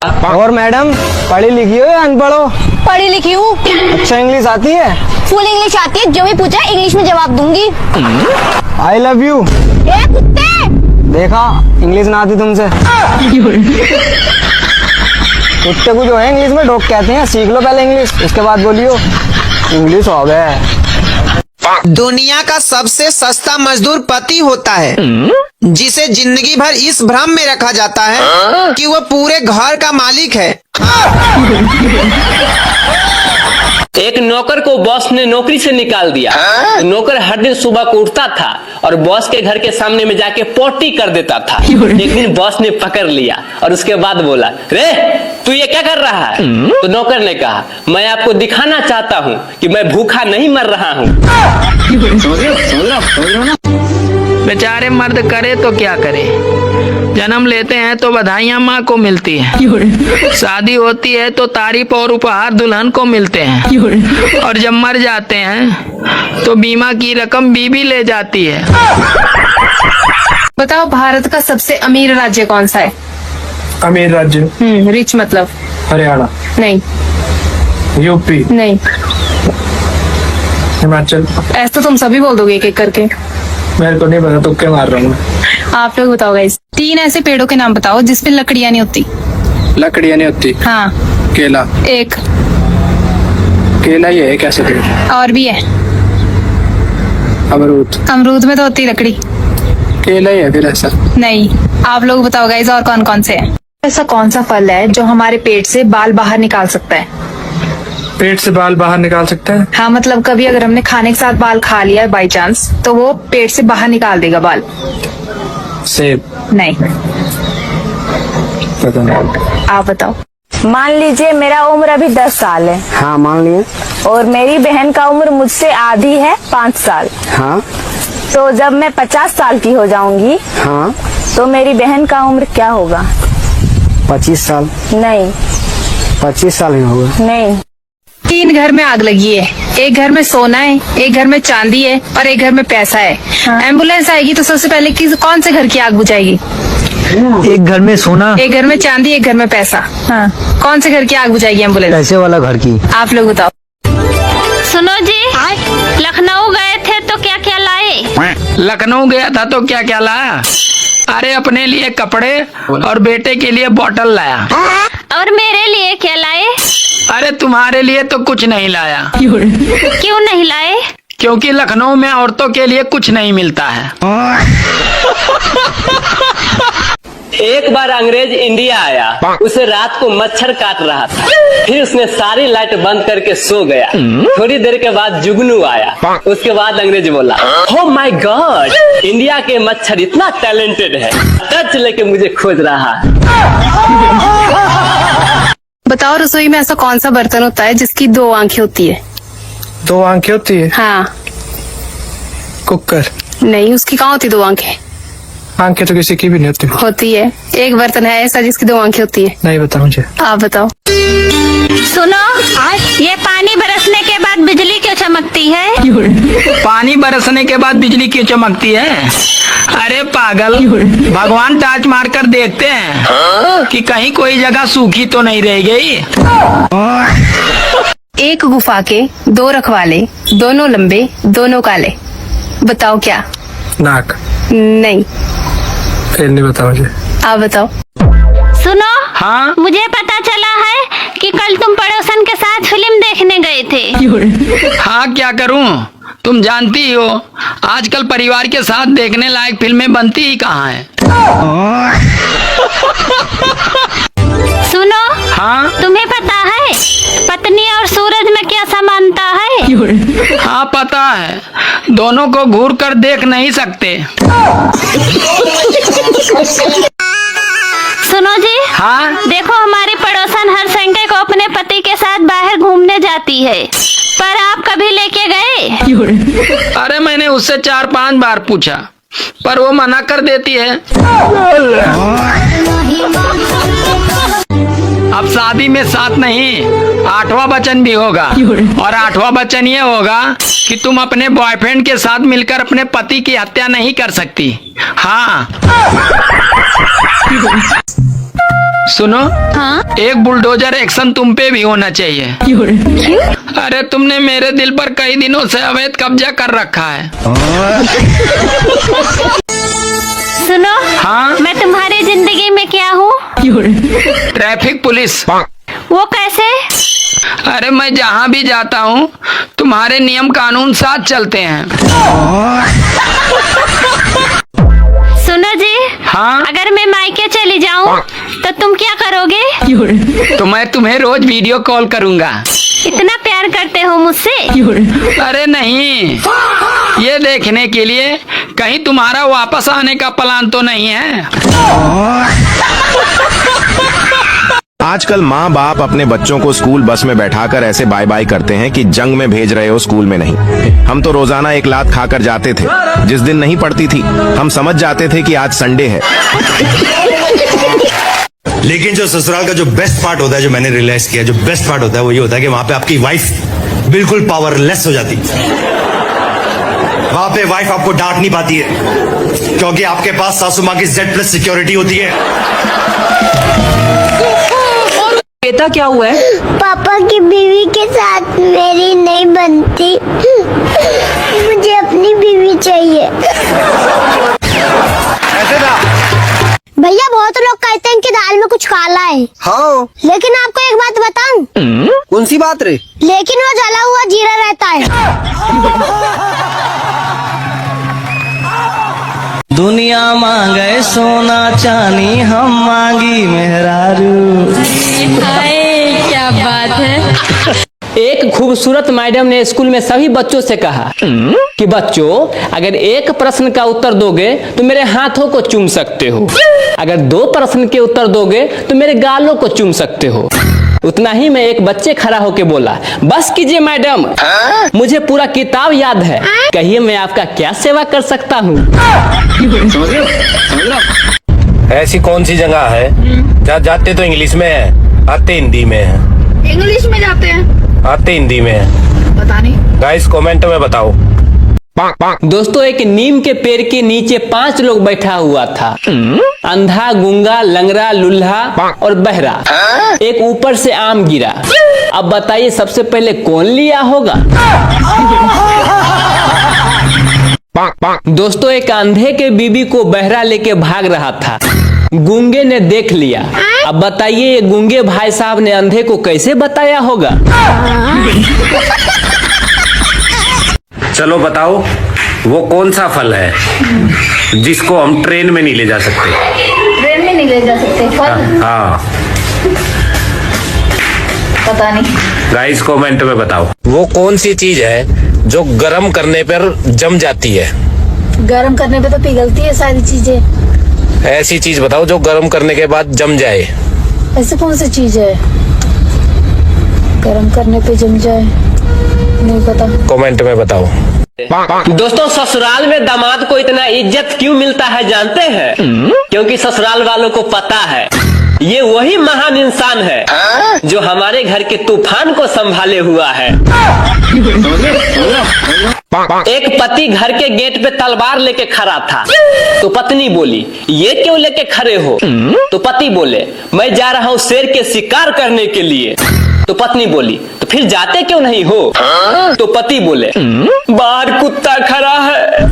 और मैडम पढ़ी लिखी हो या अनपढ़ हो? पढ़ी लिखी हूँ। अच्छा इंग्लिश आती है? फुल इंग्लिश आती है, जो भी पूछा इंग्लिश में जवाब दूंगी। I love you. ए कुत्ते! देखा, इंग्लिश ना आती तुमसे। कुत्ते को जो है इंग्लिश में डॉग कहते हैं, सीख लो पहले इंग्लिश, उसके बाद बोलियो इंग्लिश हो गए। दुनिया का सबसे सस्ता मजदूर पति होता है, जिसे जिंदगी भर इस भ्रम में रखा जाता है कि वह पूरे घर का मालिक है। एक नौकर को बॉस ने नौकरी से निकाल दिया। नौकर हर दिन सुबह को उठता था और बॉस के घर के सामने में जाके पोटी कर देता था। एक दिन बॉस ने पकड़ लिया और उसके बाद बोला, रे तू ये क्या कर रहा है? तो नौकर ने कहा, मैं आपको दिखाना चाहता हूँ कि मैं भूखा नहीं मर रहा हूँ। समझ रहे हो ना? बेचारे मर्द करे तो क्या करे, जन्म लेते हैं तो बधाइयाँ माँ को मिलती है, शादी होती है तो तारीफ और उपहार दुल्हन को मिलते हैं, और जब मर जाते हैं तो बीमा की रकम बीबी ले जाती है। बताओ भारत का सबसे अमीर राज्य कौन सा है? अमीर राज्य? रिच मतलब? हरियाणा? नहीं। यूपी? नहीं। हिमाचल? ऐसा तो तुम सभी बोल दोगे एक एक करके। मेरे को नहीं पता, तुक्के मार रहा हूँ। आप लोग बताओ गाइस। 3 ऐसे पेड़ों के नाम बताओ जिसपे लकड़ियाँ नहीं होती। लकड़ियाँ नहीं होती? हाँ। केला? एक। केला ही है कैसे पेड़? और भी है। अमरूद? अमरूद में तो होती लकड़ी। केला ही है फिर ऐसा? नहीं। आप लोग बताओ गाइस और कौन कौन से हैं? ऐसा कौन सा फल है जो हमारे पेट से बाल बाहर निकाल सकता है? पेट से बाल बाहर निकाल सकता है? हाँ, मतलब कभी अगर हमने खाने के साथ बाल खा लिया बाई चांस, तो वो पेट से बाहर निकाल देगा बाल। सेब? नहीं। पता नहीं। आप बताओ। मान लीजिए मेरा उम्र अभी 10 साल है। हाँ मान लिए। और मेरी बहन का उम्र मुझसे आधी है, 5 साल। हाँ। तो जब मैं 50 साल की हो जाऊंगी, हाँ। तो मेरी बहन का उम्र क्या होगा? 25 साल? नहीं। 25 साल ही होगा। नहीं। 3 घर में आग लगी है, एक घर में सोना है, एक घर में चांदी है और एक घर में पैसा है। हाँ। एम्बुलेंस आएगी तो सबसे पहले कौन से घर की आग बुझाएगी? एक घर में सोना, एक घर में चांदी, एक घर में पैसा। हाँ। कौन से घर की आग बुझाएगी एम्बुलेंस? पैसे वाला घर की। आप लोग बताओ। सुनो जी, लखनऊ गए थे तो क्या क्या लाए? लखनऊ गया था तो क्या क्या लाया? अरे अपने लिए कपड़े और बेटे के लिए बोतल लाया। और मेरे लिए क्या लाए? अरे तुम्हारे लिए तो कुछ नहीं लाया। क्यों नहीं लाए? क्योंकि लखनऊ में औरतों के लिए कुछ नहीं मिलता है। एक बार अंग्रेज इंडिया आया, उसे रात को मच्छर काट रहा था, फिर उसने सारी लाइट बंद करके सो गया। थोड़ी देर के बाद जुगनू आया, उसके बाद अंग्रेज बोला, ओह माय गॉड, इंडिया के मच्छर इतना टैलेंटेड है, टच लेके मुझे खोज रहा है। बताओ रसोई में ऐसा कौन सा बर्तन होता है जिसकी 2 आंखें होती है? 2 आंखें होती है? हाँ। कुकर? नहीं, उसकी कहाँ होती 2 आंखें? आंखें तो किसी की भी नहीं होती। होती है। एक बर्तन है ऐसा जिसकी 2 आंखें होती है। नहीं पता मुझे। आप बताओ। सुनो, ये पानी बरसने के बाद बिजली क्यों चमकती है? पानी बरसने के बाद बिजली क्यों चमकती है? अरे पागल, भगवान टार्च मार कर देखते हैं कि कहीं कोई जगह सूखी तो नहीं रह गई। एक गुफा के 2 रखवाले, दोनों लंबे, दोनों काले। बताओ क्या? नाक? नहीं। फिर नहीं पता मुझे। आप बताओ। सुनो, हाँ? मुझे पता चला है कि कल तुम पड़ोसन के साथ फिल्म देखने गए थे। हाँ, क्या करूं? तुम जानती हो आजकल परिवार के साथ देखने लायक फिल्में बनती ही कहाँ हैं। सुनो, हाँ? तुम्हें पता है पत्नी और सूरज में क्या समानता है? हाँ पता है, दोनों को घूर कर देख नहीं सकते। सुनो जी, हाँ? देखो हमारी पड़ोसन हर संडे को अपने पति के साथ बाहर घूमने जाती है, पर आप कभी लेके गए? अरे मैंने उससे 4-5 बार पूछा, पर वो मना कर देती है। अब शादी में 7 नहीं 8वां वचन भी होगा, और 8वां वचन ये होगा कि तुम अपने बॉयफ्रेंड के साथ मिलकर अपने पति की हत्या नहीं कर सकती। हाँ। सुनो, हाँ? एक बुलडोजर एक्शन तुम पे भी होना चाहिए। क्यों? अरे तुमने मेरे दिल पर कई दिनों से अवैध कब्जा कर रखा है। सुनो, हाँ? मैं तुम्हारी जिंदगी में क्या हूँ? Traffic police. वो कैसे? अरे मैं जहाँ भी जाता हूँ तुम्हारे नियम कानून साथ चलते हैं। सुनो जी, हाँ? अगर मैं मायके चली जाऊँ तो तुम क्या करोगे? तो मैं तुम्हें रोज वीडियो कॉल करूँगा। इतना प्यार करते हो मुझसे? अरे नहीं, ये देखने के लिए कहीं तुम्हारा वापस आने का प्लान तो नहीं है। आजकल माँ बाप अपने बच्चों को स्कूल बस में बैठाकर ऐसे बाय बाय करते हैं कि जंग में भेज रहे हो, स्कूल में नहीं। हम तो रोजाना एक लात खाकर जाते थे। जिस दिन नहीं पड़ती थी हम समझ जाते थे कि आज संडे है। लेकिन जो ससुराल का जो बेस्ट पार्ट होता है, जो मैंने रियलाइज किया, जो बेस्ट पार्ट होता है वो ये होता है कि वहां पे आपकी वाइफ बिल्कुल पावरलेस हो जाती है। वहां पे वाइफ आपको डांट नहीं पाती है क्योंकि आपके पास सासू माँ की Z+ सिक्योरिटी होती है। बेटा क्या हुआ है? पापा की बीवी के साथ मेरी नहीं बनती। मुझे अपनी बीवी चाहिए। भैया बहुत लोग कहते हैं कि दाल में कुछ काला है। हाँ, लेकिन आपको एक बात बताऊं? कौन सी बात रे? लेकिन वो जला हुआ जीरा रहता है। दुनिया मांगे सोना चांदी, हम मांगी मेहरारू। क्या बात है। एक खूबसूरत मैडम ने स्कूल में सभी बच्चों से कहा कि बच्चों, अगर एक प्रश्न का उत्तर दोगे तो मेरे हाथों को चूम सकते हो, अगर 2 प्रश्न के उत्तर दोगे तो मेरे गालों को चूम सकते हो। उतना ही में एक बच्चे खड़ा होके बोला, बस कीजिए मैडम, मुझे पूरा किताब याद है, कहिए मैं आपका क्या सेवा कर सकता हूँ। ऐसी कौन सी जगह है जहाँ जाते तो इंग्लिश में है, आते हिंदी में है? इंग्लिश में जाते हैं? आते हिंदी में है। पता नहीं। गाइस कमेंट में बताओ। दोस्तों, एक नीम के पेड़ के नीचे 5 लोग बैठा हुआ था। अंधा, गूंगा, लंगड़ा, लुल्हा और बहरा। एक ऊपर से आम गिरा। अब बताइए सबसे पहले कौन लिया होगा? दोस्तों, एक अंधे के बीबी को बहरा लेके भाग रहा था। गूंगे ने देख लिया। अब बताइए ये गूंगे भाई साहब ने अंधे को कैसे बताया होगा? चलो बताओ, वो कौन सा फल है जिसको हम ट्रेन में नहीं ले जा सकते? ट्रेन में नहीं ले जा सकते फल? हाँ, पता नहीं। गाइस कमेंट में बताओ। वो कौन सी चीज है जो गर्म करने पर जम जाती है? गर्म करने पे तो पिघलती है सारी चीजें। ऐसी चीज बताओ जो गर्म करने के बाद जम जाए। ऐसी कौन सी चीज है गर्म करने पे जम जाए? नहीं पता। कमेंट में बताओ। दोस्तों, ससुराल में दामाद को इतना इज्जत क्यों मिलता है जानते हैं? क्योंकि ससुराल वालों को पता है ये वही महान इंसान है जो हमारे घर के तूफान को संभाले हुआ है। एक पति घर के गेट पे तलवार लेके खड़ा था, तो पत्नी बोली, ये क्यों लेके खड़े हो? तो पति बोले, मैं जा रहा हूँ शेर के शिकार करने के लिए। तो पत्नी बोली, तो फिर जाते क्यों नहीं हो? तो पति बोले, बाहर कुत्ता खड़ा है।